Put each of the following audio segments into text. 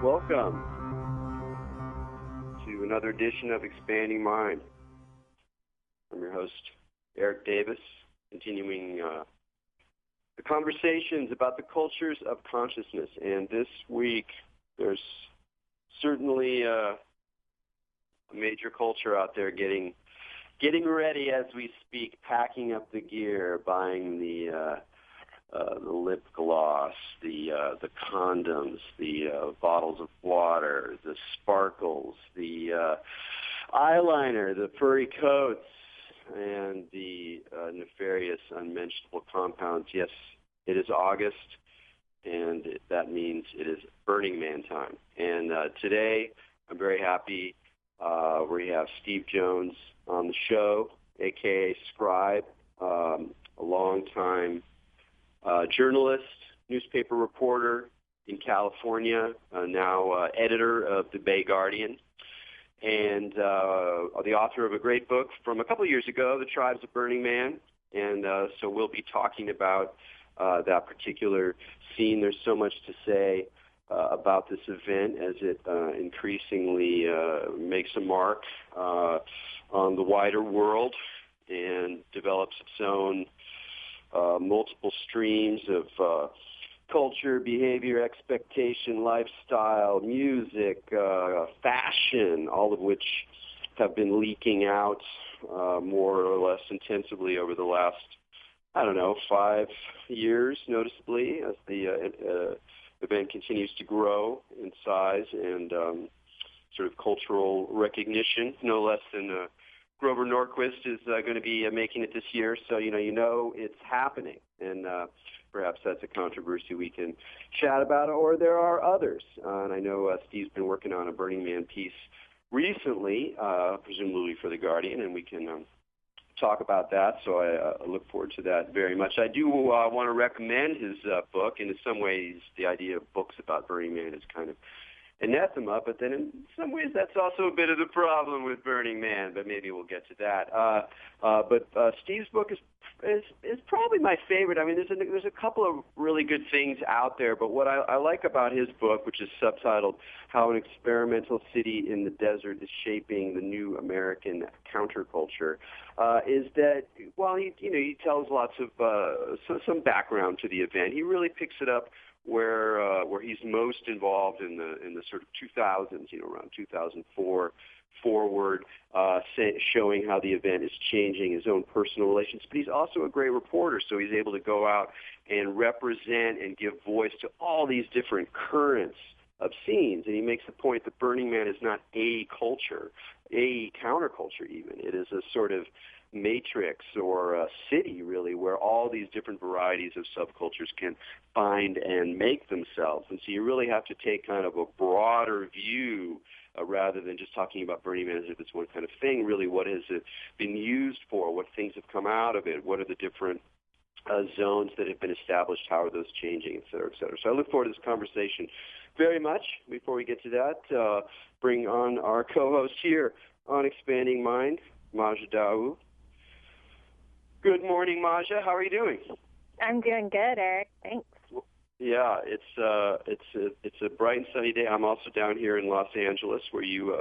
Welcome to another edition of Expanding Mind. I'm your host, Erik Davis, continuing the conversations about the cultures of consciousness. And this week, there's certainly a major culture out there getting ready as we speak, packing up the gear, buying the lip gloss, the condoms, the bottles of water, the sparkles, the eyeliner, the furry coats, and the nefarious, unmentionable compounds. Yes, it is August, and that means it is Burning Man time. And today, I'm very happy. We have Steve Jones on the show, a.k.a. Scribe, a long-time journalist, newspaper reporter in California, now editor of the Bay Guardian, and the author of a great book from a couple of years ago, The Tribes of Burning Man. And so we'll be talking about that particular scene. There's so much to say about this event as it increasingly makes a mark on the wider world and develops its own multiple streams of culture, behavior, expectation, lifestyle, music, fashion, all of which have been leaking out more or less intensively over the last, 5 years, noticeably, as the event continues to grow in size and sort of cultural recognition, no less than Grover Norquist is going to be making it this year, so you know it's happening, and perhaps that's a controversy we can chat about, or there are others. And I know Steve's been working on a Burning Man piece recently, presumably for The Guardian, and we can talk about that, so I look forward to that very much. I do want to recommend his book, and in some ways the idea of books about Burning Man is kind of anathema, but then in some ways that's also a bit of the problem with Burning Man, but maybe we'll get to that. But Steve's book is probably my favorite. I mean, there's a couple of really good things out there, but what I like about his book, which is subtitled How an Experimental City in the Desert is Shaping the New American Counterculture, is that while he tells lots of some background to the event, he really picks it up where he's most involved in the sort of 2000s, around 2004 forward, showing how the event is changing his own personal relations. But he's also a great reporter, so he's able to go out and represent and give voice to all these different currents of scenes. And he makes the point that Burning Man is not a culture, a counterculture even. It is a sort of matrix or a city, really, where all these different varieties of subcultures can find and make themselves. And so you really have to take kind of a broader view rather than just talking about Burning Man as if it's one kind of thing. Really, what has it been used for? What things have come out of it? What are the different zones that have been established? How are those changing, et cetera, et cetera? So I look forward to this conversation very much. Before we get to that, bring on our co-host here on Expanding Mind, Maja Daou. Good morning, Maja. How are you doing? I'm doing good, Erik. Thanks. Yeah, it's a bright and sunny day. I'm also down here in Los Angeles, where you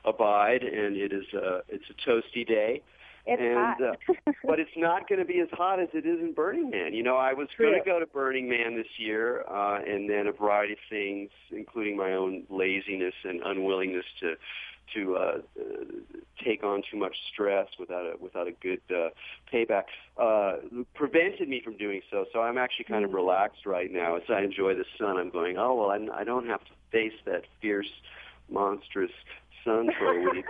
abide, and it's a toasty day. It's hot. But it's not going to be as hot as it is in Burning Man. I was going to go to Burning Man this year, and then a variety of things, including my own laziness and unwillingness to take on too much stress without a good payback, prevented me from doing so. So I'm actually kind of relaxed right now as I enjoy the sun. I'm going, I don't have to face that fierce, monstrous sun for a week,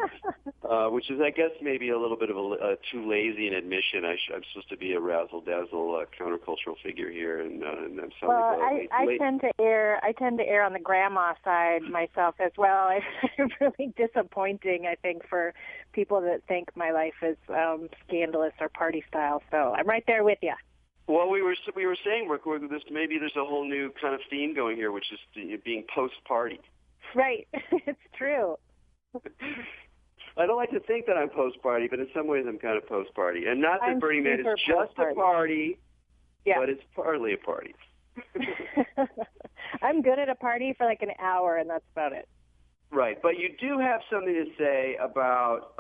which is, I guess, maybe a little bit of a too lazy an admission. I'm supposed to be a razzle-dazzle countercultural figure here, and I'm sorry. Well, I tend to err on the grandma side myself as well. It's really disappointing, I think, for people that think my life is scandalous or party style. So I'm right there with you. Well, we were saying maybe there's a whole new kind of theme going here, which is being post-party. Right. It's true. I don't like to think that I'm post-party, but in some ways I'm kind of post-party. And not that Burning Man is just a party, but it's partly a party. I'm good at a party for like an hour, and that's about it. Right, but you do have something to say about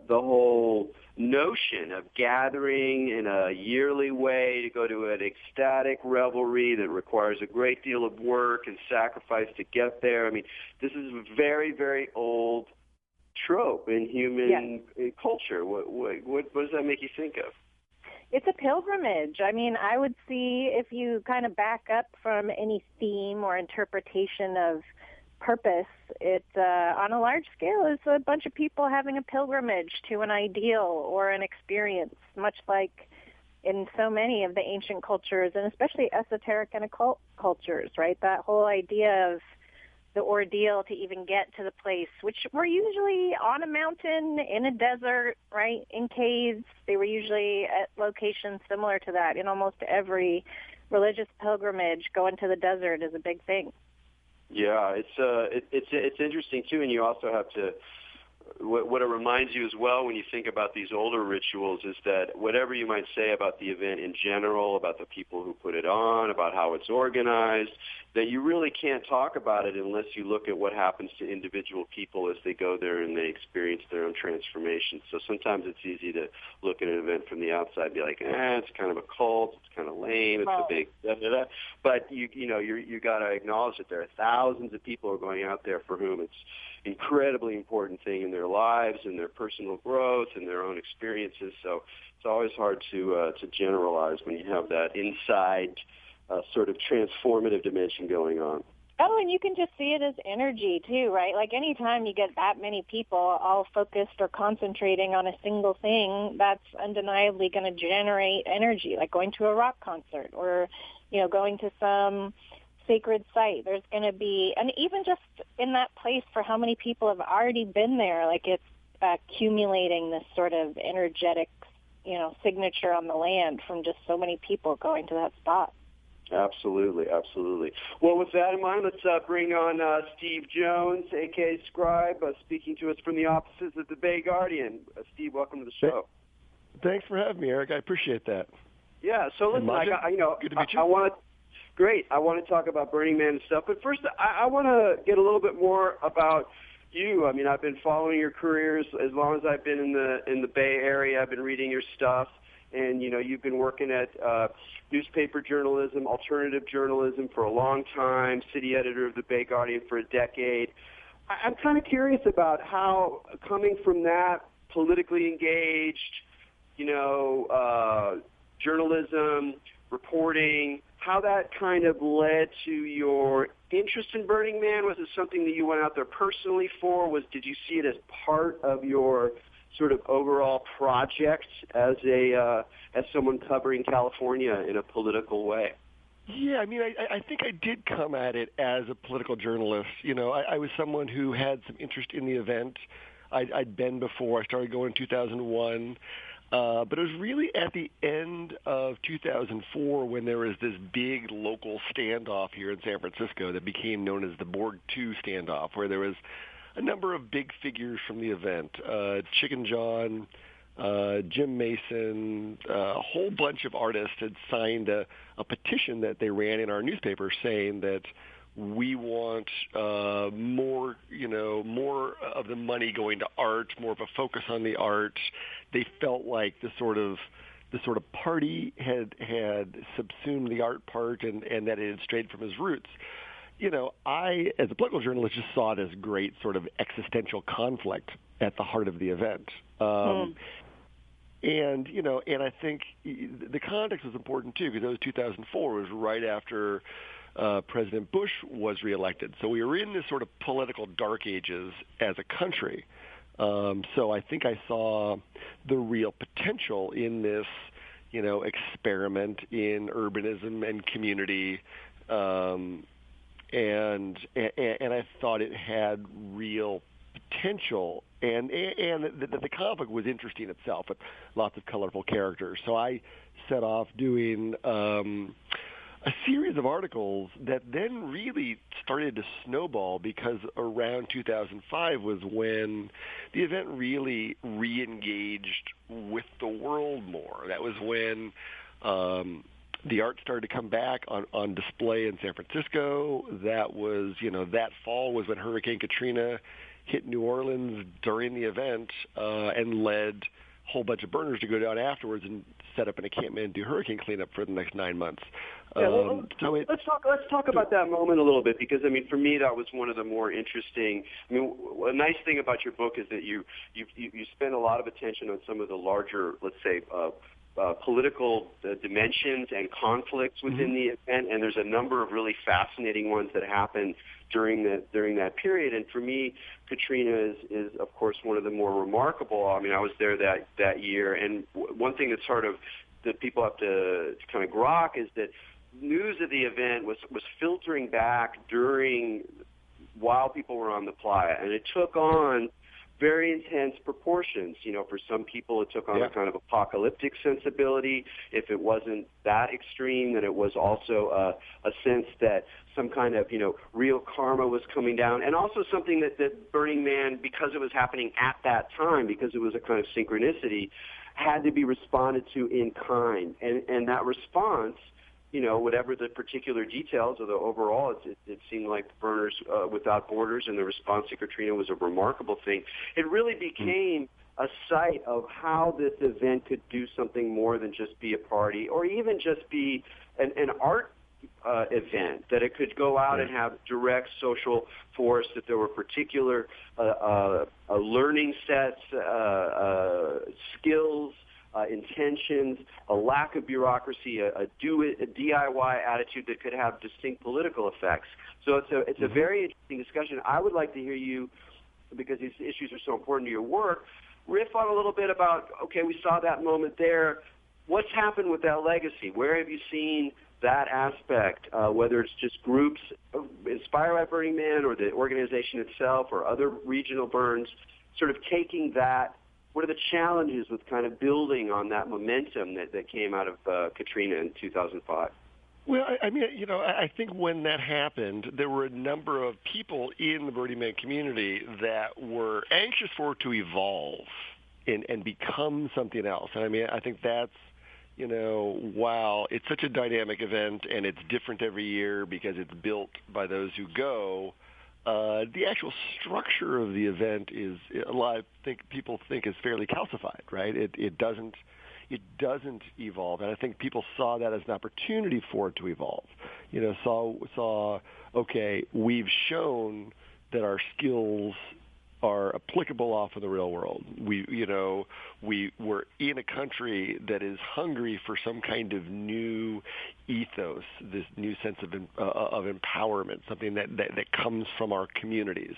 the whole notion of gathering in a yearly way to go to an ecstatic revelry that requires a great deal of work and sacrifice to get there. I mean, this is a very, very old trope in human culture. What does that make you think of? It's a pilgrimage. I mean, I would see, if you kind of back up from any theme or interpretation of purpose, it on a large scale is a bunch of people having a pilgrimage to an ideal or an experience, much like in so many of the ancient cultures, and especially esoteric and occult cultures, right? That whole idea of the ordeal to even get to the place, which were usually on a mountain, in a desert, right, in caves. They were usually at locations similar to that. In almost every religious pilgrimage, going to the desert is a big thing. Yeah, it's interesting too, and you also have to. What it reminds you as well when you think about these older rituals is that whatever you might say about the event in general, about the people who put it on, about how it's organized, that you really can't talk about it unless you look at what happens to individual people as they go there and they experience their own transformation. So sometimes it's easy to look at an event from the outside and be like, it's kind of a cult, it's kind of lame, it's a big da-da-da. But you got to acknowledge that there are thousands of people who are going out there for whom it's incredibly important thing in their lives and their personal growth and their own experiences. So it's always hard to generalize when you have that inside sort of transformative dimension going on. Oh, and you can just see it as energy too, right? Like anytime you get that many people all focused or concentrating on a single thing, that's undeniably going to generate energy, like going to a rock concert or, going to some sacred site. There's going to be, and even just in that place for how many people have already been there, like it's accumulating this sort of energetic, signature on the land from just so many people going to that spot. Absolutely, absolutely. Well, with that in mind, let's bring on Steve Jones, a.k.a. Scribe, speaking to us from the offices of the Bay Guardian. Steve, welcome to the show. Thanks for having me, Eric. I appreciate that. Yeah, so listen, good to meet you. I want to talk about Burning Man and stuff, but first I want to get a little bit more about you. I mean, I've been following your careers as long as I've been in the Bay Area. I've been reading your stuff, and you've been working at newspaper journalism, alternative journalism for a long time, city editor of the Bay Guardian for a decade. I'm kind of curious about how, coming from that politically engaged, journalism, reporting, how that kind of led to your interest in Burning Man. Was it something that you went out there personally for? Did you see it as part of your sort of overall project as someone covering California in a political way? Yeah, I mean, I think I did come at it as a political journalist. I was someone who had some interest in the event. I'd been before. I started going in 2001. But it was really at the end of 2004 when there was this big local standoff here in San Francisco that became known as the Borg 2 standoff, where there was a number of big figures from the event. Chicken John, Jim Mason, a whole bunch of artists had signed a petition that they ran in our newspaper saying that we want more of the money going to art, more of a focus on the art. They felt like the sort of party had subsumed the art part and that it had strayed from his roots. I, as a political journalist, just saw it as great sort of existential conflict at the heart of the event. And I think the context was important too, because that was 2004. It was right after President Bush was reelected. So we were in this sort of political dark ages as a country. So I think I saw the real potential in this, experiment in urbanism and community, and I thought it had real potential, and the conflict was interesting itself with lots of colorful characters. So I set off doing a series of articles that then really started to snowball, because around 2005 was when the event really re-engaged with the world more. That was when The art started to come back on display in San Francisco. That was, that fall was when Hurricane Katrina hit New Orleans during the event and led a whole bunch of burners to go down afterwards and set up an encampment and do hurricane cleanup for the next 9 months. Yeah, let's talk about that moment a little bit, because for me that was one of the more interesting. A nice thing about your book is that you spend a lot of attention on some of the larger, let's say, political dimensions and conflicts within the event, and there's a number of really fascinating ones that happened during that period. And for me, Katrina is of course one of the more remarkable. I was there that year, and one thing that people have to kind of grok is that news of the event was filtering back while people were on the playa, and it took on very intense proportions. For some people it took on a kind of apocalyptic sensibility. If it wasn't that extreme, then it was also a sense that some kind of, real karma was coming down, and also something that Burning Man, because it was happening at that time, because it was a kind of synchronicity, had to be responded to in kind. And that response, whatever the particular details, or the overall, it seemed like Burners Without Borders and the response to Katrina was a remarkable thing. It really became a site of how this event could do something more than just be a party, or even just be an art event, that it could go out and have direct social force, that there were particular learning sets, skills, intentions, a lack of bureaucracy, a DIY attitude that could have distinct political effects. So it's a very interesting discussion. I would like to hear you, because these issues are so important to your work, riff on a little bit about, okay, we saw that moment there. What's happened with that legacy? Where have you seen that aspect, whether it's just groups inspired by Burning Man or the organization itself or other regional burns, sort of taking that? What are the challenges with kind of building on that momentum that came out of Katrina in 2005? Well, I think when that happened, there were a number of people in the Burning Man community that were anxious for it to evolve and become something else. And I think that's, wow, it's such a dynamic event, and it's different every year because it's built by those who go. The actual structure of the event is people think is fairly calcified, right? It doesn't evolve, and I think people saw that as an opportunity for it to evolve. Saw okay, we've shown that our skills are applicable off in the real world. We're in a country that is hungry for some kind of new ethos, this new sense of empowerment, something that comes from our communities.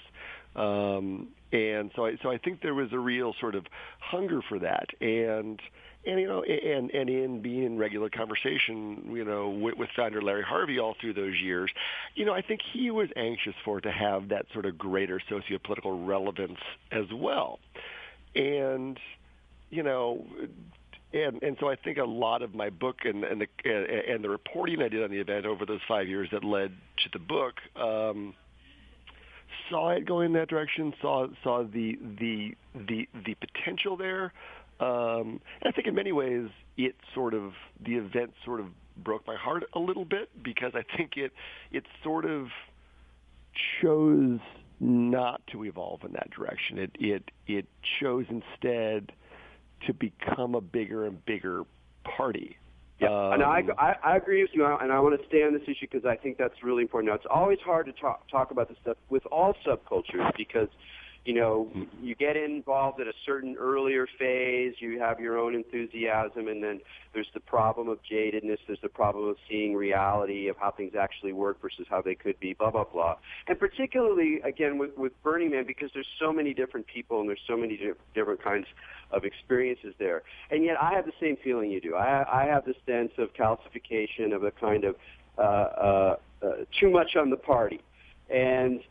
And so I think there was a real sort of hunger for that, and in being in regular conversation, with founder Larry Harvey all through those years, I think he was anxious for it to have that sort of greater socio-political relevance as well. And so I think a lot of my book and the reporting I did on the event over those 5 years that led to the book saw it going in that direction, saw the potential there. And I think in many ways the event sort of broke my heart a little bit, because I think it sort of chose not to evolve in that direction. It chose instead to become a bigger and bigger party. Yeah, and I agree with you, and I want to stay on this issue because I think that's really important. Now, it's always hard to talk about this stuff with all subcultures, because you get involved at a certain earlier phase, you have your own enthusiasm, and then there's the problem of jadedness, there's the problem of seeing reality of how things actually work versus how they could be, blah, blah, blah. And particularly, again, with Burning Man, because there's so many different people and there's so many different kinds of experiences there. And yet I have the same feeling you do. I have the sense of calcification, of a kind of too much on the party. And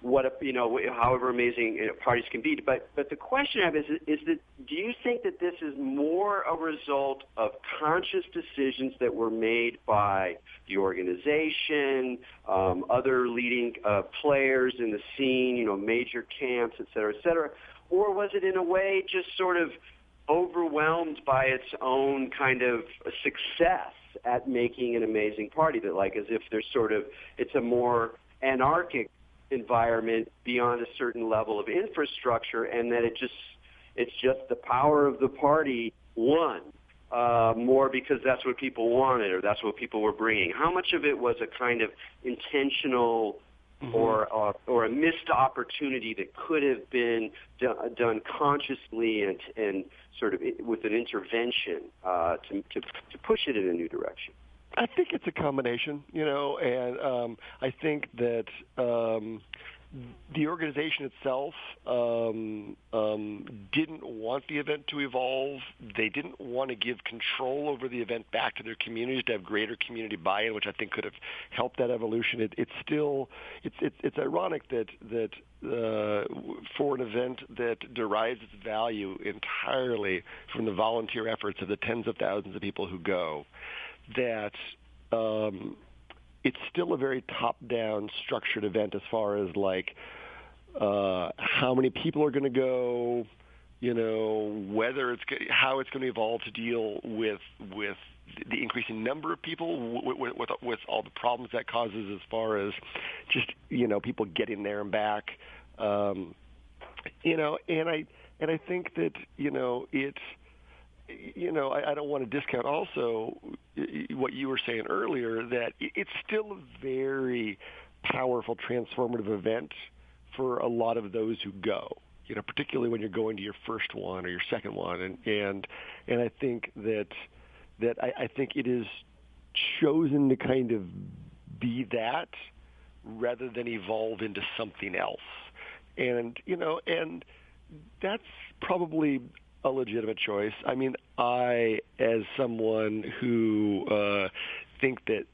however amazing parties can be, but the question I have is that, do you think that this is more a result of conscious decisions that were made by the organization, other leading players in the scene, major camps, et cetera, or was it in a way just sort of overwhelmed by its own kind of success at making an amazing party, that like as if there's sort of, it's a more anarchic environment beyond a certain level of infrastructure, and that it's just the power of the party won more because that's what people wanted or that's what people were bringing. How much of it was a kind of intentional or a missed opportunity that could have been done consciously and sort of with an intervention to push it in a new direction? I think it's a combination, and I think that the organization itself didn't want the event to evolve. They didn't want to give control over the event back to their communities to have greater community buy-in, which I think could have helped that evolution. It's ironic that for an event that derives its value entirely from the volunteer efforts of the tens of thousands of people who go, that it's still a very top-down structured event as far as like how many people are going to go, whether how it's going to evolve to deal with the increasing number of people, with all the problems that causes as far as just people getting there and back, and I think that it's. I don't want to discount also what you were saying earlier, that it's still a very powerful, transformative event for a lot of those who go, particularly when you're going to your first one or your second one. And I think that I think it is chosen to kind of be that rather than evolve into something else. And that's probably a legitimate choice. I mean, I, as someone who think that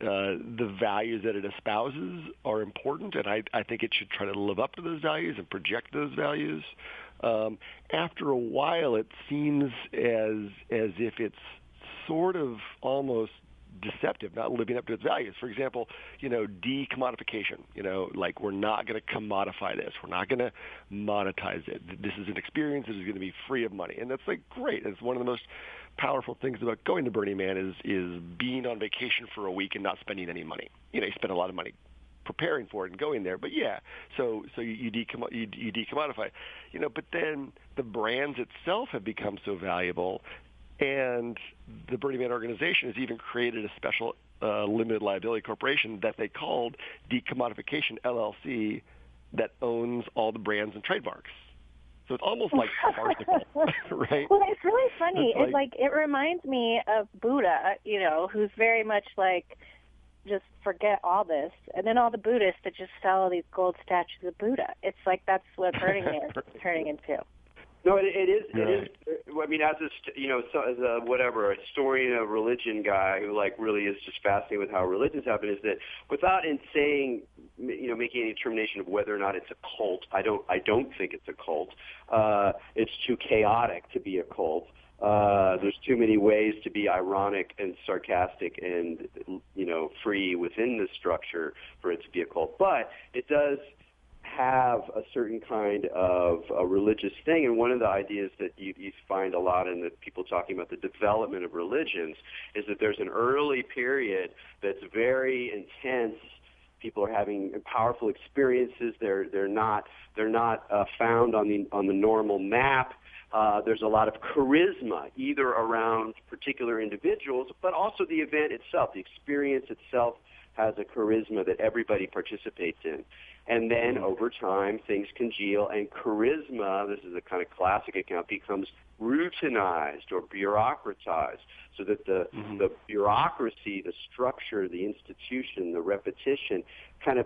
the values that it espouses are important, and I think it should try to live up to those values and project those values. After a while, it seems as if it's sort of almost deceptive, not living up to its values. For example, decommodification, like we're not going to commodify this. We're not going to monetize it. This is an experience that is going to be free of money. And that's like great. It's one of the most powerful things about going to Burning Man is being on vacation for a week and not spending any money. You spend a lot of money preparing for it and going there. But yeah, so you decommodify, but then the brands itself have become so valuable. And the Burning Man organization has even created a special limited liability corporation that they called Decommodification LLC that owns all the brands and trademarks. So it's almost like farcical, right? Well, it's really funny. It's like it reminds me of Buddha, who's very much like just forget all this, and then all the Buddhists that just sell all these gold statues of Buddha. It's like that's what Burning Man is turning into. No, it is. It is. I mean, as a historian of religion guy who really is just fascinated with how religions happen, is that without saying, making any determination of whether or not it's a cult. I don't think it's a cult. It's too chaotic to be a cult. There's too many ways to be ironic and sarcastic and free within the structure for it to be a cult. But it does have a certain kind of a religious thing, and one of the ideas that you find a lot in the people talking about the development of religions is that there's an early period that's very intense. People are having powerful experiences. They're not found on the normal map. There's a lot of charisma, either around particular individuals, but also the event itself. The experience itself has a charisma that everybody participates in. And then over time, things congeal, and charisma, this is a kind of classic account, becomes routinized or bureaucratized, so that the bureaucracy, the structure, the institution, the repetition kind of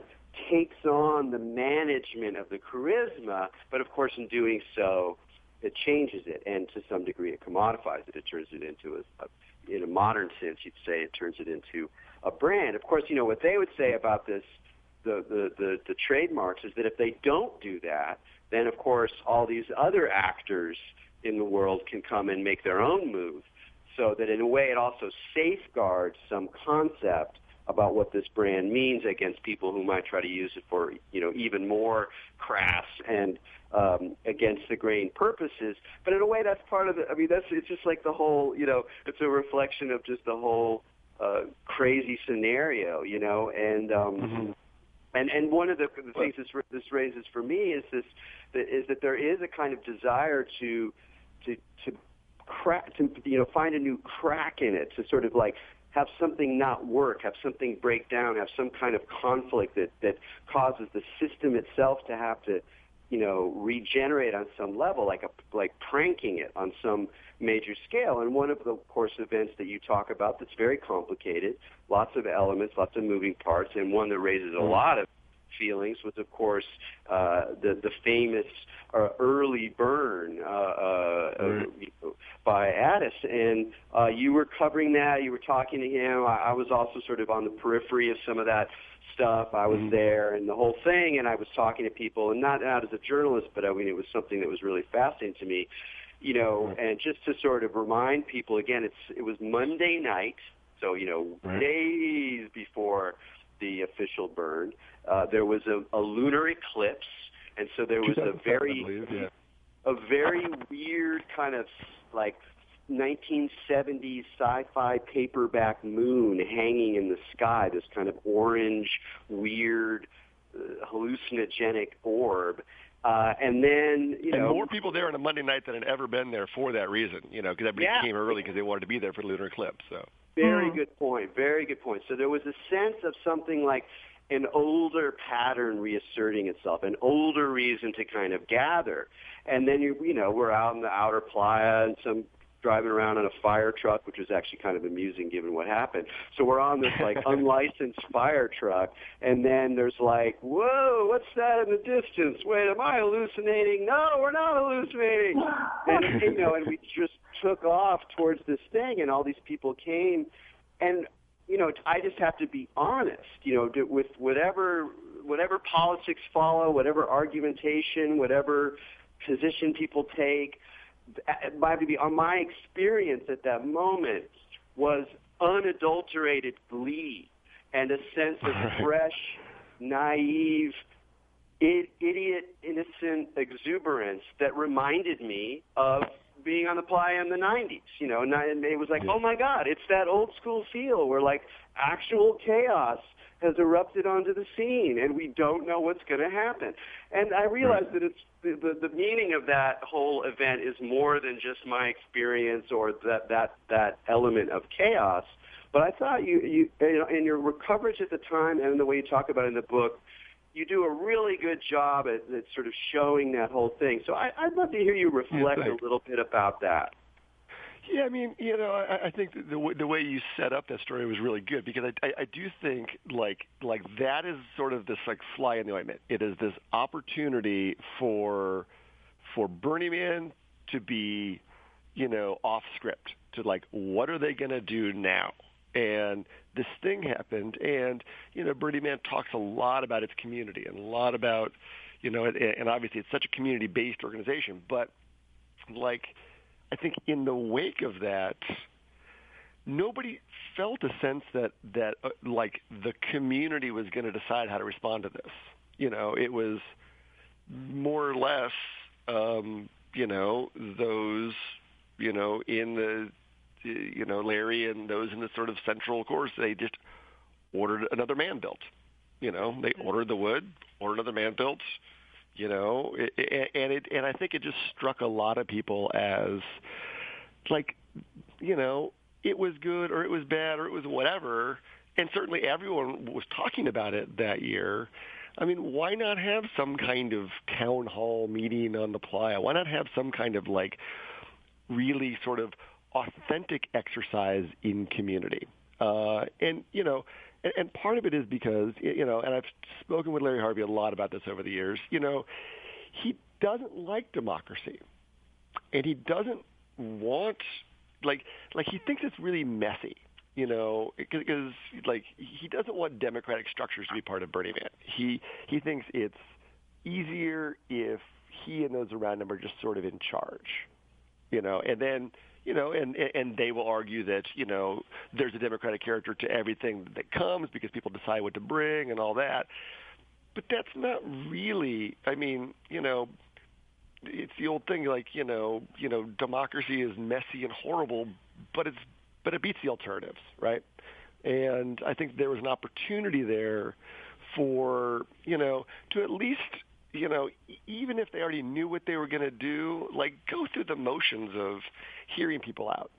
takes on the management of the charisma, but of course in doing so, it changes it, and to some degree it commodifies it. It turns it into in a modern sense, you'd say it turns it into a brand. Of course, what they would say about this, the trademarks, is that if they don't do that, then of course all these other actors in the world can come and make their own move. So that in a way it also safeguards some concept about what this brand means against people who might try to use it for, even more crass and against the grain purposes. But in a way, that's part of it. I mean, it's just like the whole, it's a reflection of just the whole crazy scenario, and and one of the things this raises for me is that there is a kind of desire to crack, find a new crack in it, to sort of like have something not work, have something break down, have some kind of conflict that causes the system itself to have to, regenerate on some level, like pranking it on some major scale. And one of the, of course, events that you talk about that's very complicated, lots of elements, lots of moving parts, and one that raises a lot of feelings was, of course, the famous early burn by Addis. And you were covering that. You were talking to him. I was also sort of on the periphery of some of that stuff. I was there and the whole thing, and I was talking to people, and not as a journalist, but I mean, it was something that was really fascinating to me. And just to sort of remind people, again, it was Monday night, so, days before the official burn. There was a lunar eclipse, and so there was a very weird kind of like 1970s sci-fi paperback moon hanging in the sky, this kind of orange, weird, hallucinogenic orb. And then, and more people there on a Monday night than had ever been there for that reason, because everybody came early because they wanted to be there for the lunar eclipse. So very good point. Very good point. So there was a sense of something like an older pattern reasserting itself, an older reason to kind of gather. And then we're out in the outer playa and some driving around in a fire truck, which was actually kind of amusing given what happened. So we're on this like unlicensed fire truck, and then there's like, whoa, what's that in the distance? Wait, am I hallucinating? No, we're not hallucinating. And and we just took off towards this thing, and all these people came, and I just have to be honest, with whatever politics follow, whatever argumentation, whatever position people take. My experience at that moment was unadulterated glee and a sense of fresh, naive, idiot, innocent exuberance that reminded me of being on the playa in the 90s, and it was like, oh my God, it's that old school feel where like actual chaos has erupted onto the scene and we don't know what's going to happen. And I realized that it's the meaning of that whole event is more than just my experience or that element of chaos. But I thought you in your coverage at the time and the way you talk about it in the book, you do a really good job at sort of showing that whole thing. So I'd love to hear you reflect a little bit about that. Yeah, I mean, I think the way you set up that story was really good because I do think like that is sort of this like fly in the ointment. It is this opportunity for Burning Man to be, off script, to like, what are they going to do now? And this thing happened, and, Burning Man talks a lot about its community and a lot about, and obviously it's such a community-based organization, but like, I think in the wake of that, nobody felt a sense that like the community was going to decide how to respond to this. It was more or less, those, in the, Larry and those in the sort of central course, they just ordered another man built. They ordered the wood, ordered another man built. And I think it just struck a lot of people as like, it was good or it was bad or it was whatever. And certainly everyone was talking about it that year. I mean, why not have some kind of town hall meeting on the playa? Why not have some kind of like really sort of authentic exercise in community? And part of it is because, and I've spoken with Larry Harvey a lot about this over the years, he doesn't like democracy. And he doesn't want, like he thinks it's really messy, because, like, he doesn't want democratic structures to be part of Burning Man. He thinks it's easier if he and those around him are just sort of in charge, and then and they will argue that, there's a democratic character to everything that comes because people decide what to bring and all that. But that's not really, it's the old thing, like, democracy is messy and horrible, but it beats the alternatives, right? And I think there was an opportunity there for, to at least, even if they already knew what they were going to do, like, go through the motions of hearing people out.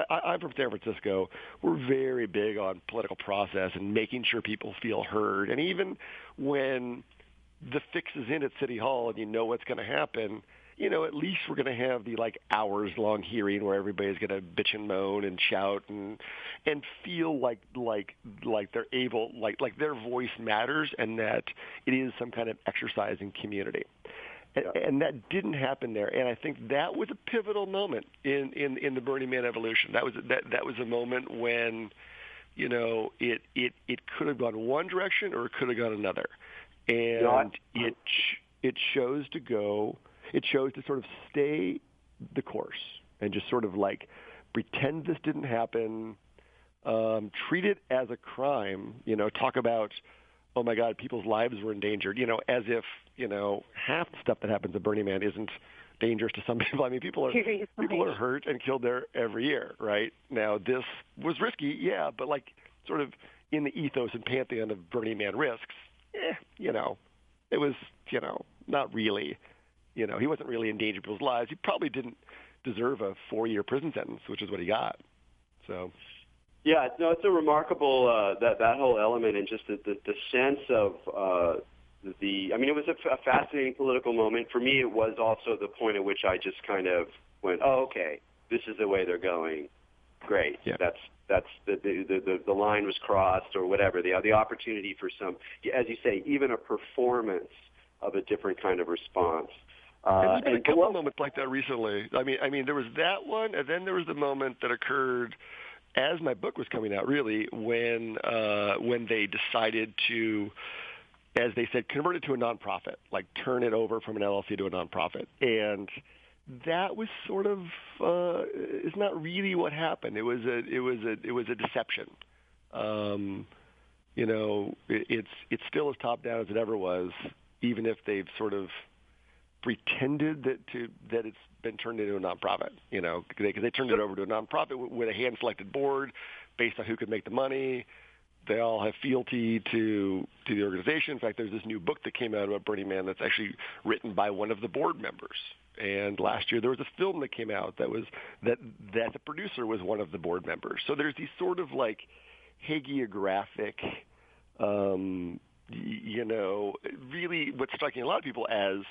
I'm from San Francisco. We're very big on political process and making sure people feel heard. And even when the fix is in at City Hall and you know what's going to happen, at least we're going to have the hours-long hearing where everybody's going to bitch and moan and shout and feel like they're able, like their voice matters and that it is some kind of exercise in community. And that didn't happen there. And I think that was a pivotal moment in the Burning Man evolution. That was a moment when, it could have gone one direction or it could have gone another. And it chose to sort of stay the course and just sort of pretend this didn't happen, treat it as a crime, talk about, oh my God, people's lives were endangered, as if, half the stuff that happens at Burning Man isn't dangerous to some people. I mean, people are hurt and killed there every year, right? Now, this was risky, yeah, but sort of in the ethos and pantheon of Burning Man risks, it was, not really, he wasn't really endangering people's lives. He probably didn't deserve a 4-year prison sentence, which is what he got. So, yeah, no, it's a remarkable that whole element and just the sense of it was a fascinating political moment. For me, it was also the point at which I just kind of went, oh, okay, this is the way they're going. Great. Yeah. That's the line was crossed or whatever. The opportunity for some, as you say, even a performance of a different kind of response. And there's been a couple of moments like that recently. I mean, there was that one, and then there was the moment that occurred as my book was coming out, really, when they decided to, as they said, convert it to a nonprofit, turn it over from an LLC to a nonprofit. And that was sort of is not really what happened. It was a deception. It's still as top down as it ever was, even if they've sort of pretended that it's been turned into a nonprofit, because they turned it over to a nonprofit with a hand-selected board based on who could make the money. They all have fealty to the organization. In fact, there's this new book that came out about Burning Man that's actually written by one of the board members. And last year there was a film that came out that the producer was one of the board members. So there's these sort of hagiographic, really what's striking a lot of people as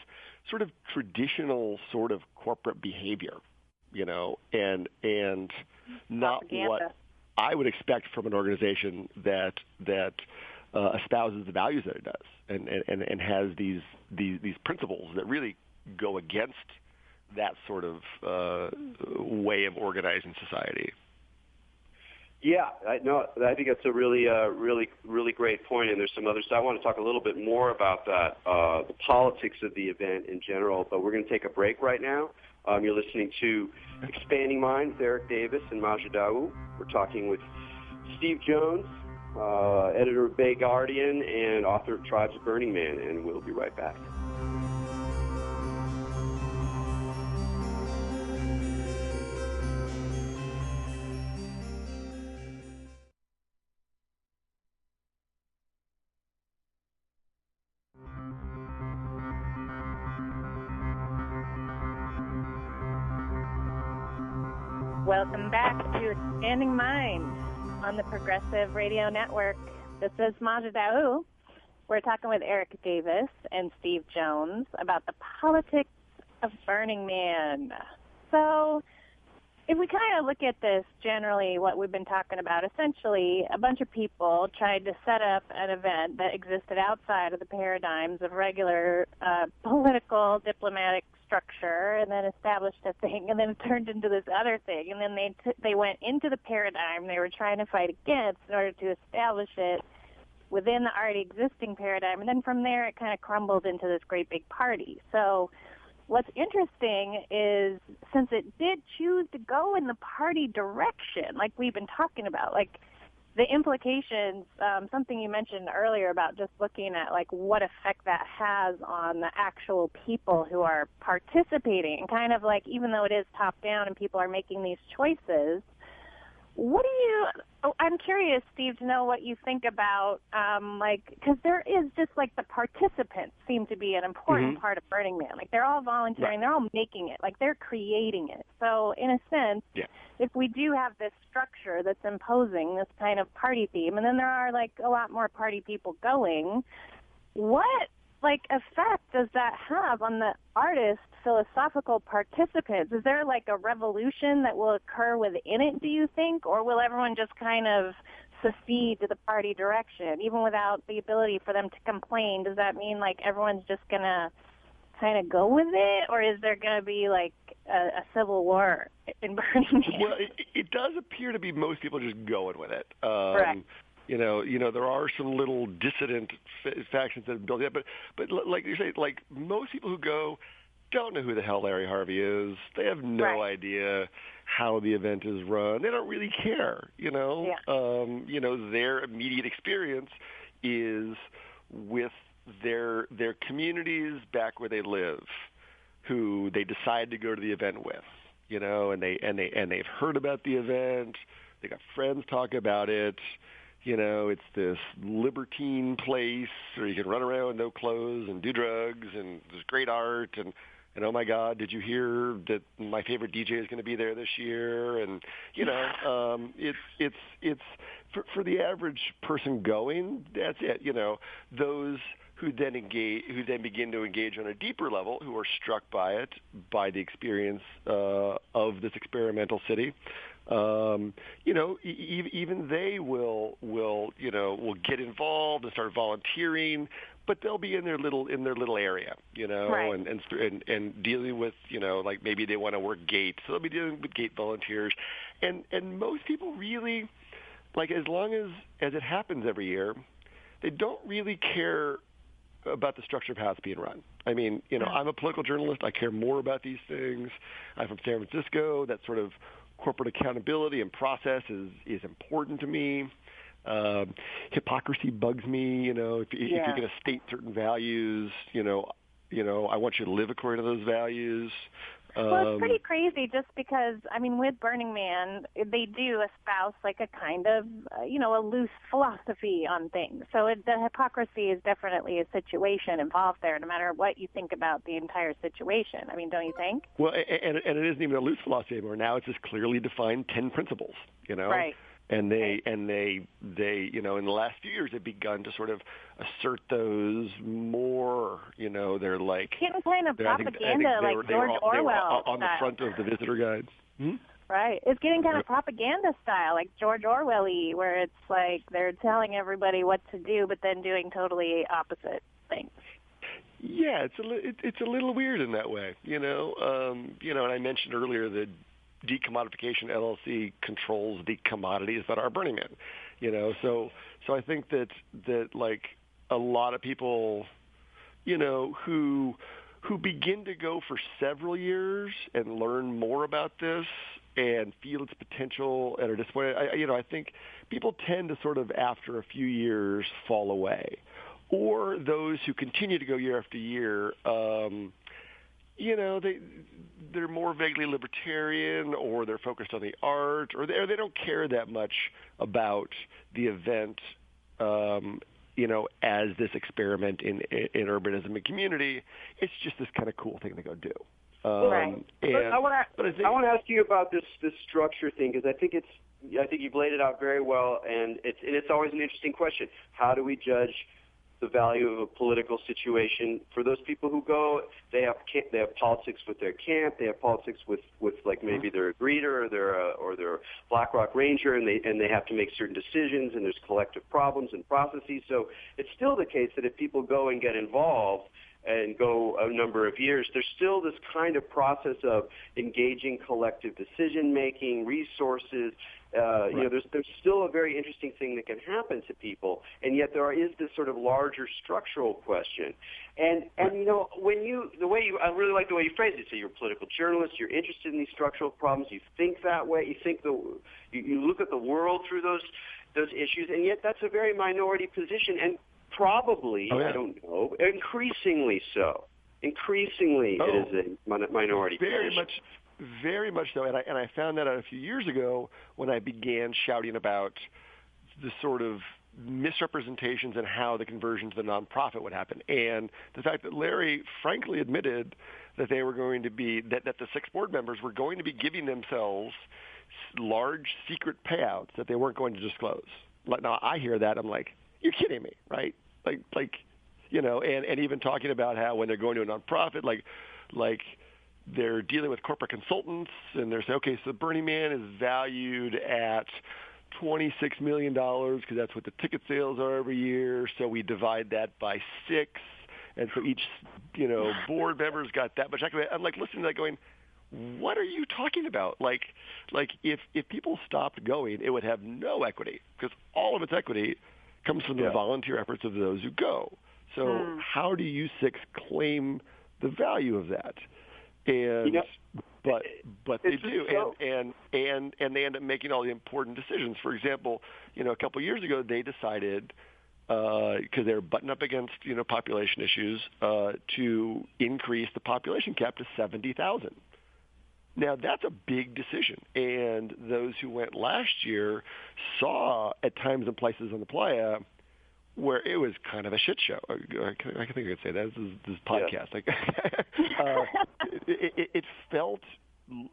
sort of traditional sort of corporate behavior, and not propaganda. What I would expect from an organization that espouses the values that it does and has these principles that really go against that sort of way of organizing society. Yeah, I think that's a really great point, and there's some other stuff. I want to talk a little bit more about that, the politics of the event in general, but we're going to take a break right now. You're listening to Expanding Minds, Erik Davis and Majid Daou. We're talking with Steve Jones, editor of Bay Guardian and author of Tribes of Burning Man, and we'll be right back. Welcome back to Expanding Minds on the Progressive Radio Network. This is Majid Daou. We're talking with Erik Davis and Steve Jones about the politics of Burning Man. So if we kind of look at this generally, what we've been talking about, essentially a bunch of people tried to set up an event that existed outside of the paradigms of regular political, diplomatic structure, and then established a thing, and then it turned into this other thing, and then they went into the paradigm they were trying to fight against in order to establish it within the already existing paradigm, and then from there it kind of crumbled into this great big party. So what's interesting is since it did choose to go in the party direction, like we've been talking about, like the implications, something you mentioned earlier about just looking at like what effect that has on the actual people who are participating, and kind of like even though it is top down and people are making these choices, I'm curious, Steve, to know what you think about, because there is just like the participants seem to be an important part of Burning Man. Like they're all volunteering, they're all making it, like they're creating it. So in a sense, if we do have this structure that's imposing this kind of party theme, and then there are like a lot more party people going, what like effect does that have on the artists, philosophical participants? Is there like a revolution that will occur within it, do you think? Or will everyone just kind of secede to the party direction, even without the ability for them to complain? Does that mean like everyone's just going to kind of go with it? Or is there going to be like a civil war in Burning Man? Well, it does appear to be most people just going with it. Correct. You know, there are some little dissident factions that have built it, but like you say, like most people who go don't know who the hell Larry Harvey is. They have no idea how the event is run. They don't really care. You know, their immediate experience is with their communities back where they live, who they decide to go to the event with. You know, and they've heard about the event. They got friends talk about it. You know, it's this libertine place where you can run around with no clothes and do drugs, and there's great art, and oh my God, did you hear that my favorite DJ is going to be there this year? And you know, it's for the average person going, that's it. You know, those who then begin to engage on a deeper level, who are struck by it, by the experience of this experimental city. You know, even they will get involved and start volunteering, but they'll be in their little area, you know, and dealing with, you know, like maybe they want to work gate, so they'll be dealing with gate volunteers, and most people really, like, as long as it happens every year, they don't really care about the structure of how it's being run. I mean, you know, I'm a political journalist. I care more about these things. I'm from San Francisco. That sort of corporate accountability and process is important to me. Hypocrisy bugs me. You know, if you're going to state certain values, you know, I want you to live according to those values. Well, it's pretty crazy just because, I mean, with Burning Man, they do espouse like a kind of, a loose philosophy on things. So the hypocrisy is definitely a situation involved there, no matter what you think about the entire situation. I mean, don't you think? Well, and it isn't even a loose philosophy anymore. Now it's just clearly defined 10 principles, you know? Right. And they, you know, in the last few years, they've begun to sort of assert those more. You know, they're like getting kind of propaganda, like George Orwell on the front of the visitor guide. Right, it's getting kind of propaganda style, like George Orwell-y, where it's like they're telling everybody what to do, but then doing totally opposite things. Yeah, it's a little weird in that way. You know, and I mentioned earlier that Decommodification LLC controls the commodities that are Burning Man, you know. So I think that like a lot of people, you know, who begin to go for several years and learn more about this and feel its potential and are disappointed. I think people tend to sort of after a few years fall away, or those who continue to go year after year. You know, they're more vaguely libertarian, or they're focused on the art, or they don't care that much about the event, you know, as this experiment in urbanism and community. It's just this kind of cool thing to go do. Right. I want to ask you about this structure thing, because I think you've laid it out very well, and it's always an interesting question. How do we judge the value of a political situation? For those people who go, they have politics with their camp, they have politics with like maybe they're a greeter or they're a Black Rock Ranger, and they have to make certain decisions, and there's collective problems and processes. So it's still the case that if people go and get involved, and go a number of years, there's still this kind of process of engaging collective decision-making, resources. There's still a very interesting thing that can happen to people, and yet there is this sort of larger structural question. And I really like the way you phrased it. So you're a political journalist, you're interested in these structural problems, you think that way, you look at the world through those issues, and yet that's a very minority position, and probably, I don't know, increasingly so. Increasingly, it is a minority position. Very much so, and I found that out a few years ago when I began shouting about the sort of misrepresentations and how the conversion to the nonprofit would happen, and the fact that Larry frankly admitted that they were going to be that the 6 board members were going to be giving themselves large secret payouts that they weren't going to disclose. Now I hear that, I'm like, you're kidding me, right? Like, and even talking about how when they're going to a nonprofit, like they're dealing with corporate consultants, and they're saying, okay, so Burning Man is valued at $26 million because that's what the ticket sales are every year. So we divide that by 6, and so each board member's got that much equity. I'm like listening to that, going, what are you talking about? Like if people stopped going, it would have no equity because all of its equity comes from the volunteer efforts of those who go. So how do you 6 claim the value of that? And but they do, and they end up making all the important decisions. For example, a couple of years ago they decided because they're butting up against population issues to increase the population cap to 70,000. Now that's a big decision, and those who went last year saw at times and places on the playa where it was kind of a shit show. I think I could say that. This podcast.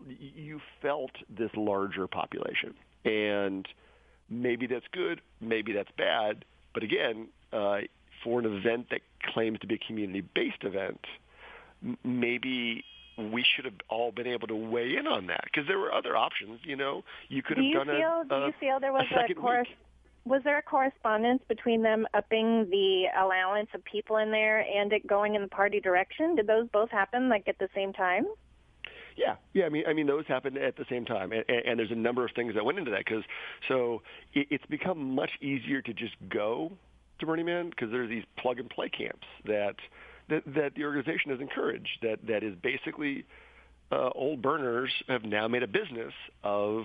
You felt this larger population, and maybe that's good, maybe that's bad. But again, for an event that claims to be a community-based event, maybe we should have all been able to weigh in on that because there were other options. You could have done do you feel there was a second week. Was there a correspondence between them upping the allowance of people in there and it going in the party direction? Did those both happen at the same time? Yeah. I mean, those happened at the same time, and there's a number of things that went into that it's become much easier to just go to Burning Man because there's these plug and play camps that the organization has encouraged. That is basically old burners have now made a business of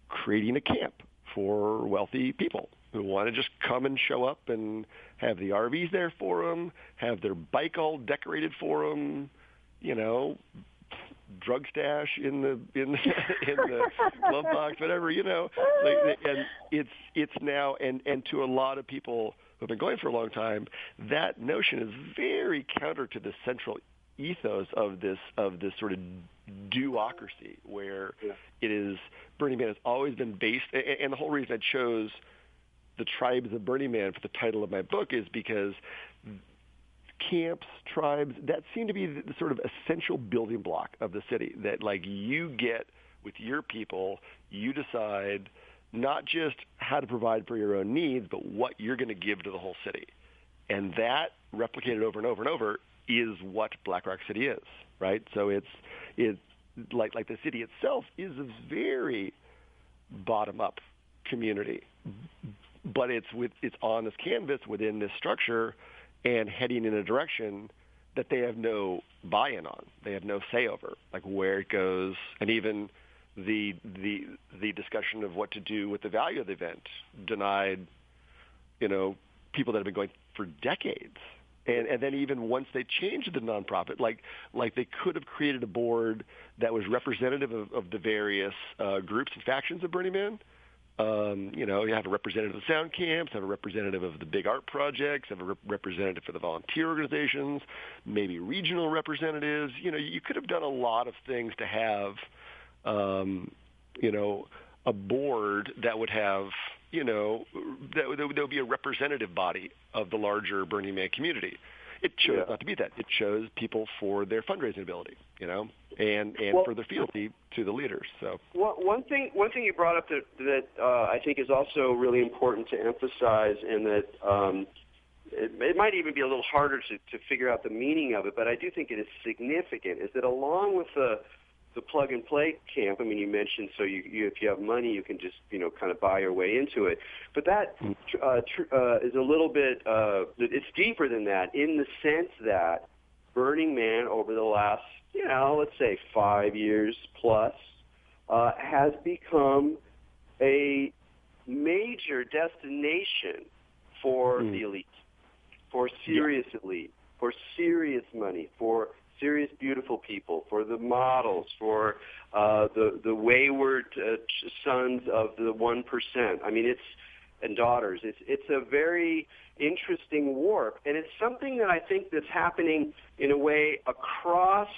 creating a camp for wealthy people who want to just come and show up and have the RVs there for them, have their bike all decorated for them, drug stash in the glove box, whatever, and it's now and to a lot of people who have been going for a long time, that notion is very counter to the central ethos of this sort of duocracy, where it is Burning Man has always been based, and the whole reason I chose the tribes of Burning Man for the title of my book is because camps, tribes, that seem to be the sort of essential building block of the city, that you get with your people, you decide not just how to provide for your own needs, but what you're going to give to the whole city. And that, replicated over and over and over, is what Black Rock City is, right? So it's like the city itself is a very bottom-up community, but it's on this canvas within this structure and heading in a direction that they have no buy-in on. They have no say over, where it goes, and even the discussion of what to do with the value of the event denied, people that have been going for decades. And then even once they changed the nonprofit, like they could have created a board that was representative of the various groups and factions of Burning Man. You have a representative of the sound camps, have a representative of the big art projects, have a representative for the volunteer organizations, maybe regional representatives. You could have done a lot of things to have, a board that would have, that would be a representative body of the larger Burning Man community. It chose not to be that. It chose people for their fundraising ability, and for their fealty to the leaders. So one thing you brought up that I think is also really important to emphasize, and that it might even be a little harder to figure out the meaning of it, but I do think it is significant, is that along with the plug-and-play camp, I mean, you mentioned, so you if you have money, you can just, kind of buy your way into it. But that is a little bit, it's deeper than that in the sense that Burning Man over the last, let's say 5 years plus, has become a major destination for the elite, for serious elite, for serious money, for serious beautiful people, for the models, for the wayward sons of the 1%. I mean, and daughters. It's a very interesting warp, and it's something that I think that's happening in a way across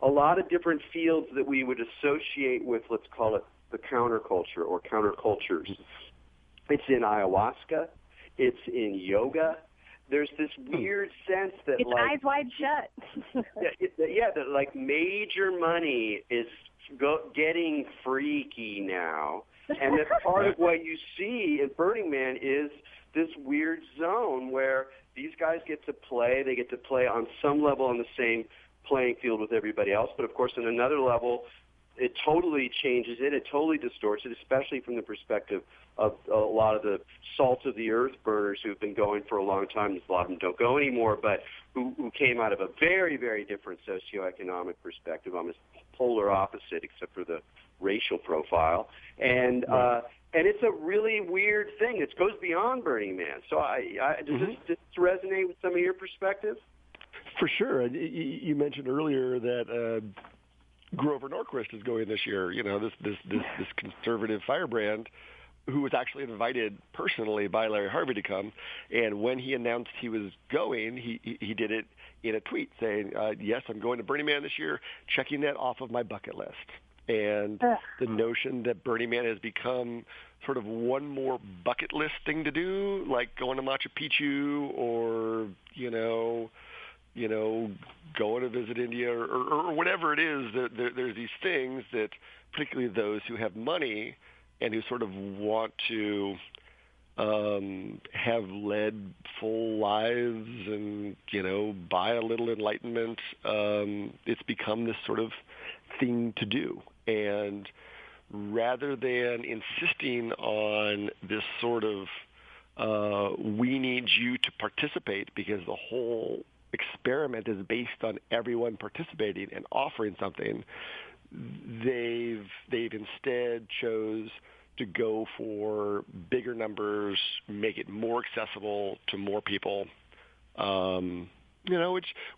a lot of different fields that we would associate with, let's call it, the counterculture or countercultures. It's in ayahuasca. It's in yoga. There's this weird sense that it's eyes wide shut. that like major money is getting freaky now, and that part of what you see in Burning Man is this weird zone where these guys get to play. They get to play on some level on the same playing field with everybody else, but of course on another level, it totally changes it. It totally distorts it, especially from the perspective of a lot of the salt of the earth burners who've been going for a long time. A lot of them don't go anymore, but who came out of a very, very different socioeconomic perspective, almost polar opposite, except for the racial profile. And it's a really weird thing. It goes beyond Burning Man. So does this resonate with some of your perspective? For sure. You mentioned earlier that Grover Norquist is going this year. This conservative firebrand who was actually invited personally by Larry Harvey to come. And when he announced he was going, he did it in a tweet saying, yes, I'm going to Burning Man this year, checking that off of my bucket list. And the notion that Burning Man has become sort of one more bucket list thing to do, like going to Machu Picchu or, going to visit India or whatever it is, there's these things that particularly those who have money and who sort of want to have led full lives and, buy a little enlightenment, it's become this sort of thing to do. And rather than insisting on this sort of we need you to participate because the whole experiment is based on everyone participating and offering something, they've instead chose to go for bigger numbers, make it more accessible to more people,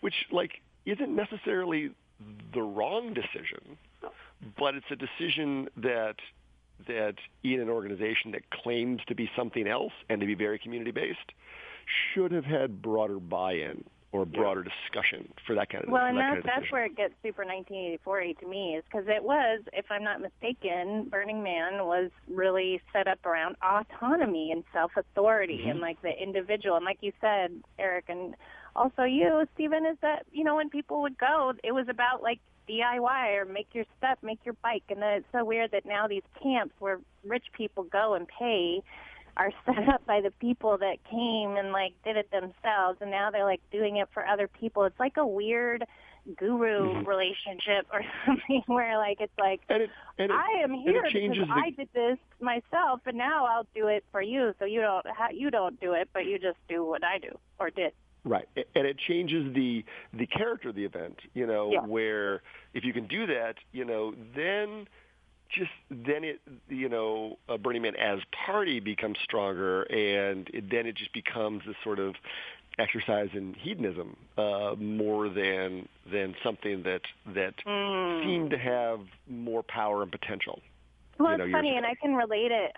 which isn't necessarily the wrong decision, but it's a decision that in an organization that claims to be something else and to be very community-based should have had broader buy-in or broader discussion for that kind of Well, and that's where it gets super 1984 to me, is because it was, if I'm not mistaken, Burning Man was really set up around autonomy and self-authority and like the individual. And like you said, Eric, and also you, Stephen, is that, when people would go, it was about like DIY or make your step, make your bike. And then it's so weird that now these camps where rich people go and pay are set up by the people that came and like did it themselves, and now they're like doing it for other people. It's like a weird guru relationship or something where like it's like I am here because I did this myself, and now I'll do it for you, so you don't do it, but you just do what I do or did. Right, and it changes the character of the event. Where if you can do that, then Burning Man as party becomes stronger, and then it just becomes this sort of exercise in hedonism more than something that seemed to have more power and potential. Well, it's funny, and I can relate it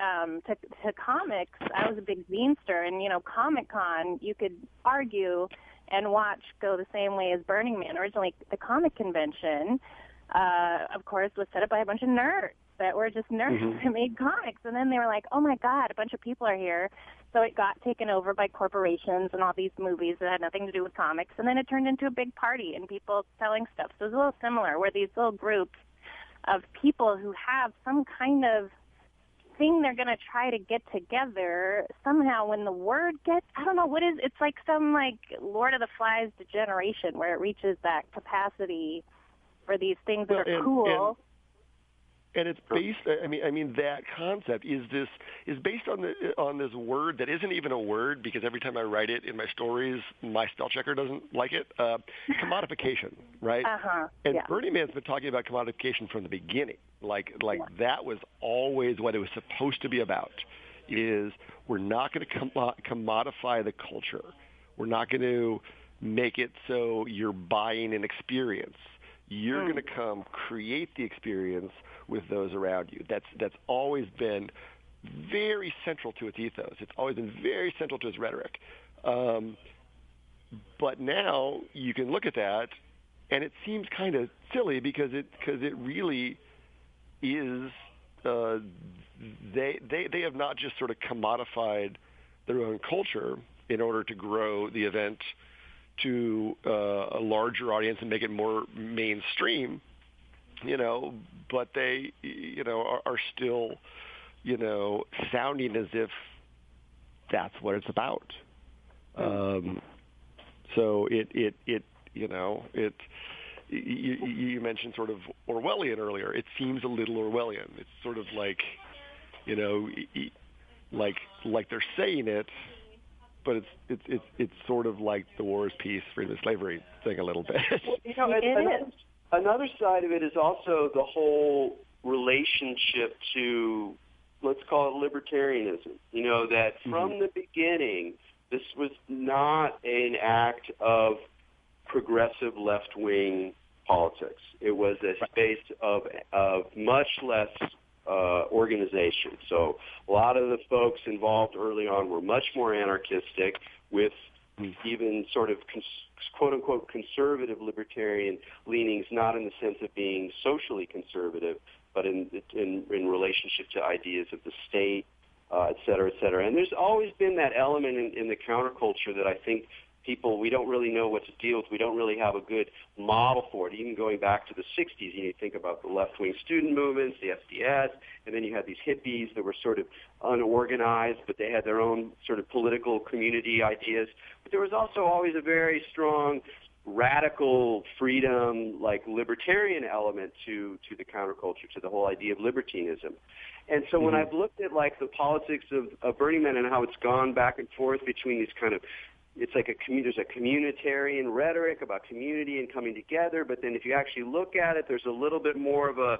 to comics. I was a big zinester, and, Comic-Con, you could argue and watch go the same way as Burning Man. Originally, the comic convention, of course, was set up by a bunch of nerds that were just nerds that made comics. And then they were like, oh, my God, a bunch of people are here. So it got taken over by corporations and all these movies that had nothing to do with comics. And then it turned into a big party and people selling stuff. So it was a little similar, where these little groups of people who have some kind of thing they're going to try to get together, somehow when the word gets, I don't know what is, it's like some like Lord of the Flies degeneration where it reaches that capacity for these things that are cool. And it's based. I mean, that concept is based on this word that isn't even a word, because every time I write it in my stories, my spell checker doesn't like it. Commodification, right? And Burning Man's been talking about commodification from the beginning. That was always what it was supposed to be about. Is we're not going to commodify the culture. We're not going to make it so you're buying an experience. You're going to come create the experience with those around you. That's always been very central to its ethos. It's always been very central to its rhetoric. But now you can look at that, and it seems kind of silly because it really is. They have not just sort of commodified their own culture in order to grow the event to a larger audience and make it more mainstream, but they, are still, sounding as if that's what it's about. So you mentioned sort of Orwellian earlier. It seems a little Orwellian. It's sort of like, like they're saying it, but it's sort of like the war is peace, freedom is slavery thing a little bit. Another side of it is also the whole relationship to, let's call it libertarianism. That from the beginning, this was not an act of progressive left-wing politics. It was a space of much less organization. So a lot of the folks involved early on were much more anarchistic, with even sort of quote-unquote conservative libertarian leanings, not in the sense of being socially conservative, but in relationship to ideas of the state, et cetera, et cetera. And there's always been that element in the counterculture that I think we don't really know what to deal with. We don't really have a good model for it. Even going back to the 60s, you think about the left-wing student movements, the SDS, and then you had these hippies that were sort of unorganized, but they had their own sort of political community ideas. But there was also always a very strong radical freedom, like libertarian element to the counterculture, to the whole idea of libertinism. And so when I've looked at like the politics of Burning Man and how it's gone back and forth between these kind of, it's like there's a communitarian rhetoric about community and coming together, but then if you actually look at it, there's a little bit more of a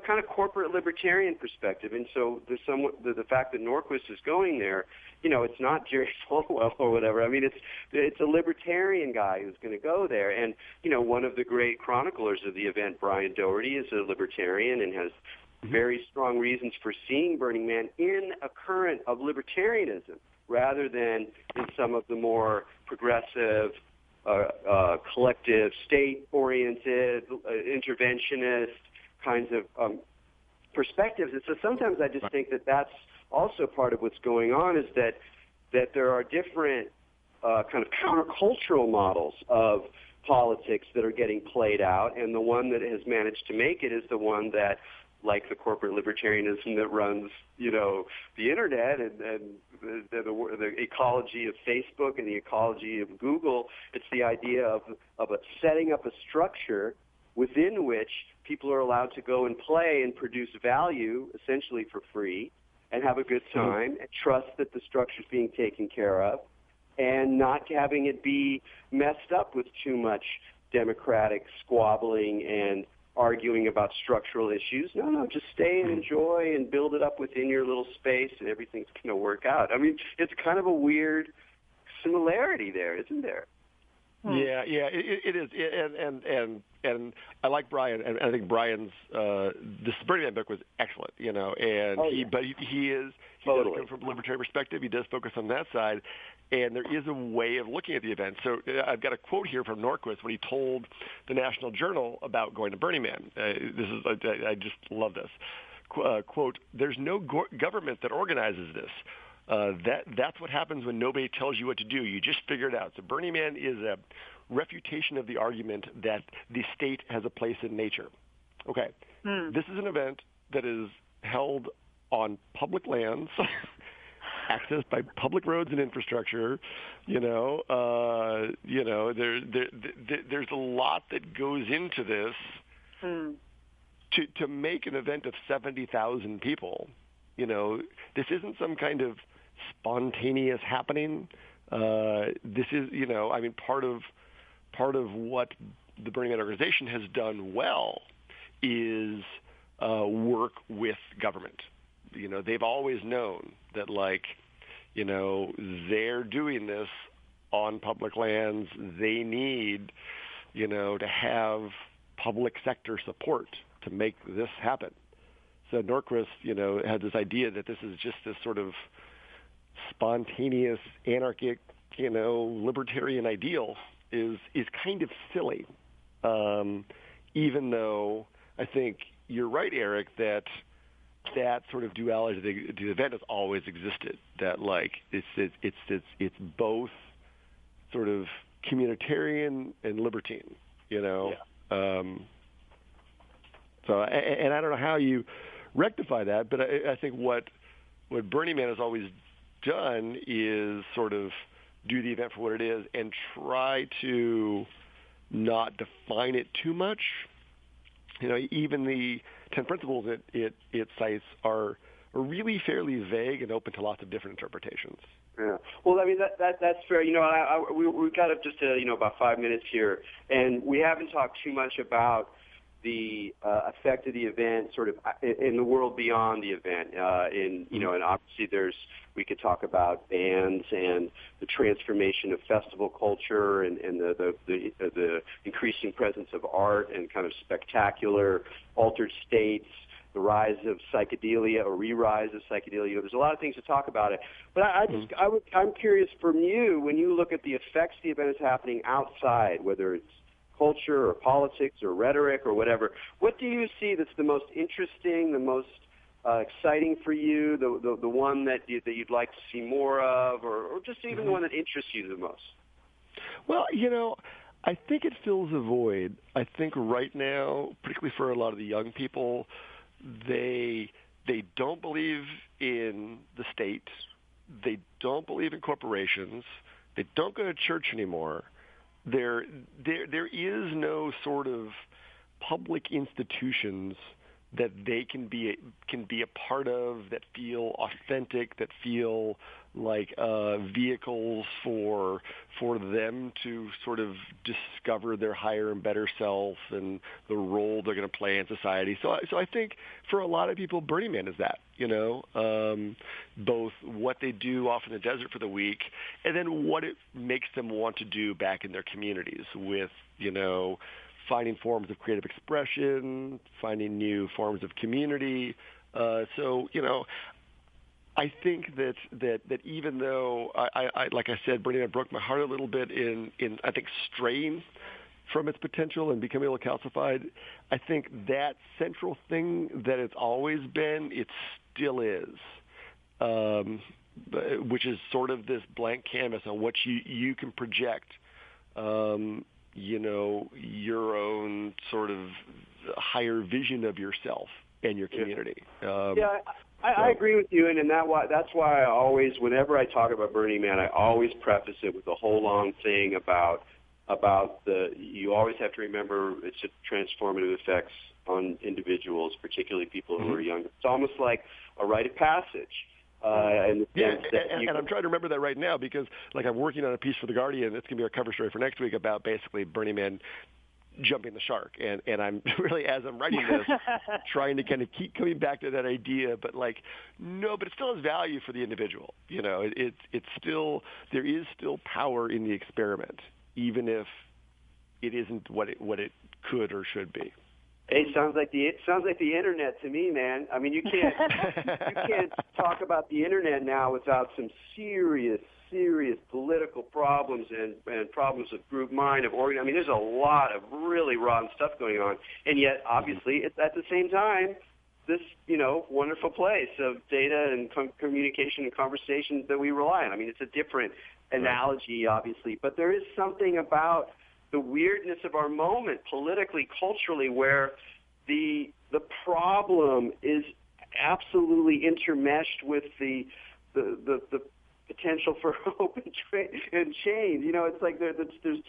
kind of corporate libertarian perspective. And so there's the fact that Norquist is going there, it's not Jerry Falwell or whatever. I mean, it's a libertarian guy who's going to go there. And, one of the great chroniclers of the event, Brian Doherty, is a libertarian and has very strong reasons for seeing Burning Man in a current of libertarianism, rather than in some of the more progressive, collective, state-oriented, interventionist kinds of perspectives. And so sometimes I just think that that's also part of what's going on, is that there are different kind of countercultural models of politics that are getting played out, and the one that has managed to make it is the one that, like the corporate libertarianism that runs, the internet and the ecology of Facebook and the ecology of Google. It's the idea of setting up a structure within which people are allowed to go and play and produce value, essentially for free, and have a good time, and trust that the structure is being taken care of, and not having it be messed up with too much democratic squabbling and arguing about structural issues. No, just stay and enjoy and build it up within your little space, and everything's going to work out. I mean, it's kind of a weird similarity there, isn't there? Yeah, it is, and I like Brian, and I think Brian's this Burning Man book was excellent, and he does come from a libertarian perspective. He does focus on that side, and there is a way of looking at the event. So I've got a quote here from Norquist when he told the National Journal about going to Burning Man. I just love this quote. There's no government that organizes this. That's what happens when nobody tells you what to do. You just figure it out. So Burning Man is a refutation of the argument that the state has a place in nature. Okay. This is an event that is held on public lands, accessed by public roads and infrastructure. There's a lot that goes into this to make an event of 70,000 people. This isn't some kind of spontaneous happening. This is, part of what the Burning Man organization has done well is work with government. They've always known that, they're doing this on public lands. They need, to have public sector support to make this happen. So Norquist, had this idea that this is just this sort of spontaneous, anarchic, libertarian ideal is kind of silly. Even though I think you're right, Erik, that sort of duality to the event has always existed. That it's both sort of communitarian and libertine. Yeah. So and I don't know how you rectify that, but I think what Burning Man has always done is sort of do the event for what it is and try to not define it too much. Even the 10 principles it cites are really fairly vague and open to lots of different interpretations. Yeah. Well, I mean, that's fair. We've got just about 5 minutes here, and we haven't talked too much about the effect of the event sort of in the world beyond the event. And obviously we could talk about bands and the transformation of festival culture and the increasing presence of art and kind of spectacular altered states, the rise of psychedelia or re-rise of psychedelia. There's a lot of things to talk about it. But I'm curious from you, when you look at the effects the event is happening outside, whether it's culture or politics or rhetoric or whatever, what do you see that's the most interesting, the most exciting for you, the one that you'd like to see more of, or just even the one that interests you the most? Well, I think it fills a void. I think right now, particularly for a lot of the young people, they don't believe in the state. They don't believe in corporations. They don't go to church anymore. There is no sort of public institutions that they can be a part of, that feel authentic, that feel like vehicles for them to sort of discover their higher and better self and the role they're going to play in society. So I think for a lot of people, Burning Man is that, both what they do off in the desert for the week and then what it makes them want to do back in their communities with, finding forms of creative expression, finding new forms of community. I think that even though I like I said, Burning Man broke my heart a little bit in I think straying from its potential and becoming a little calcified, I think that central thing that it's always been, it still is, which is sort of this blank canvas on what you can project. Your own sort of higher vision of yourself and your community. I agree with you, and that's why I always, whenever I talk about Burning Man, I always preface it with a whole long thing about you always have to remember its transformative effects on individuals, particularly people who are young. It's almost like a rite of passage. And I'm trying to remember that right now because, I'm working on a piece for The Guardian. It's going to be our cover story for next week about basically Burning Man jumping the shark. And I'm really, as I'm writing this, trying to kind of keep coming back to that idea. But no, but it still has value for the individual. It's still, there is still power in the experiment, even if it isn't what it could or should be. Hey, sounds like the internet to me, man. I mean, you can't talk about the internet now without some serious political problems and problems of group mind, of organ. I mean, there's a lot of really rotten stuff going on, and yet obviously it's at the same time this wonderful place of data and communication and conversation that we rely on. I mean, it's a different analogy, obviously, but there is something about the weirdness of our moment, politically, culturally, where the problem is absolutely intermeshed with the potential for hope and change. You know, it's like there's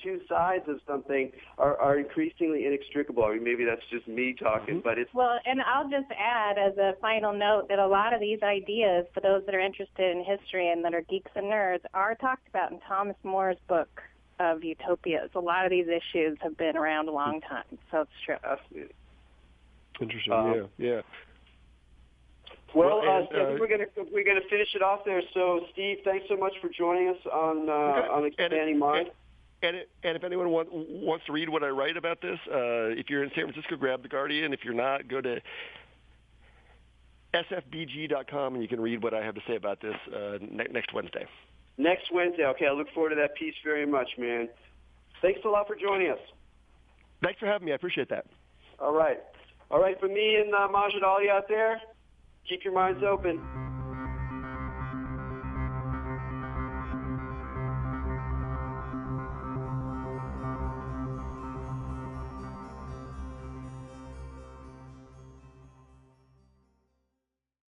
two sides of something are increasingly inextricable. I mean, maybe that's just me talking, but it's... Well, and I'll just add as a final note that a lot of these ideas, for those that are interested in history and that are geeks and nerds, are talked about in Thomas More's book of Utopias. A lot of these issues have been around a long time, so it's true. Fascinating. Interesting, yeah. Well, I think we're gonna finish it off there. So, Steve, thanks so much for joining us on Expanding Mind. And if anyone wants to read what I write about this, if you're in San Francisco, grab The Guardian. If you're not, go to sfbg.com and you can read what I have to say about this next Wednesday. Next Wednesday. Okay, I look forward to that piece very much, man. Thanks a lot for joining us. Thanks for having me. I appreciate that. All right. For me and Majid Ali out there, keep your minds open.